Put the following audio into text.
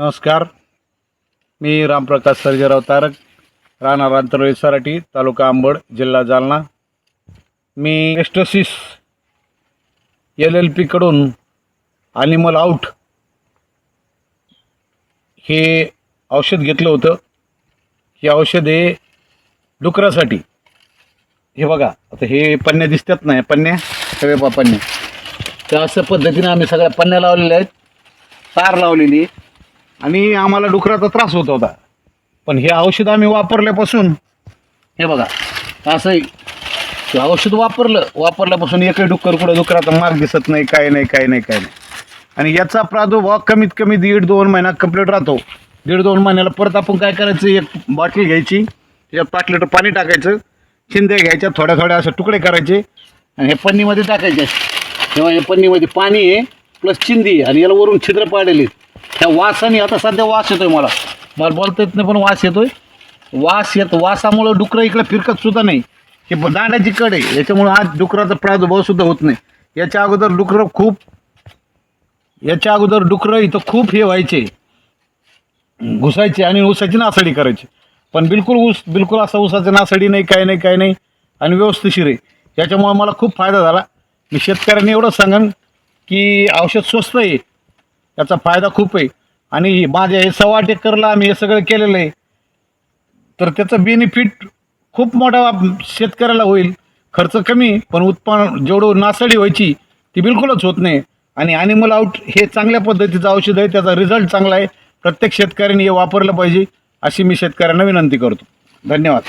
नमस्कार. मी रामप्रकाश सर्जेराव तारक, राहणार अंतर्वेद सराटी, तालुका अंबड, जिल्हा जालना. मी एस्टोसिस LLP कडून ॲनिमल आउट हे औषध घेतलं होतं. हे औषध आहे डुकरासाठी. हे बघा, आता हे पन्न्या दिसतात ना, पन्न्या सगळे पन्न्या, तर अशा पद्धतीने आम्ही सगळ्या पन्न्या लावलेल्या आहेत, तार लावलेली, आणि आम्हाला डुकराचा त्रास होत होता. पण हे औषध आम्ही वापरल्यापासून हे बघा असं हे औषध वापरल्यापासून एकही डुकराचा मार्ग दिसत नाही, काय नाही. आणि याचा प्रादुर्भाव कमीत कमी 1.5-2 महिना कंप्लीट राहतो. 1.5-2 महिन्याला परत आपण काय करायचं, एक बाटली घ्यायची, त्याच्यात 5 लिटर पाणी टाकायचं, शिंदे घ्यायच्या, थोड्या असे तुकडे करायचे आणि हे पन्नीमध्ये टाकायचे. तेव्हा हे पन्नीमध्ये पाणी आहे प्लस चिंदी, आणि याला वरून छिद्र पाडलेले. त्या वासाने आता सध्या वास येतोय, मला बोलता येत नाही, पण वास येतोय. वासामुळं डुकरं इकडे फिरकत सुद्धा नाही. हे दांडाची कड आहे, याच्यामुळं आज डुकराचा प्रादुर्भाव सुद्धा होत नाही. याच्या अगोदर डुकरं इथं खूप हे व्हायचे, घुसायचे आणि ऊसाची नासाडी करायची. पण बिलकुल असा ऊसाची नासाडी नाही, काय नाही, आणि व्यवस्थिशीर आहे. याच्यामुळे मला खूप फायदा झाला. मी शेतकऱ्यांनी एवढंच सांगेन की औषध स्वस्त आहे, याचा फायदा खूप आहे. आणि माझ्या हे 1.25 एकरला आम्ही हे सगळं केलेलं आहे, तर त्याचं बेनिफिट खूप मोठा शेतकऱ्याला होईल. खर्च कमी, पण उत्पन्न जेवढं नासाडी व्हायची ती बिलकुलच होत नाही. आणि ॲनिमल आउट हे चांगल्या पद्धतीचं औषध आहे, त्याचा रिझल्ट चांगला आहे. प्रत्येक शेतकऱ्यांनी हे वापरलं पाहिजे, अशी मी शेतकऱ्यांना विनंती करतो. धन्यवाद.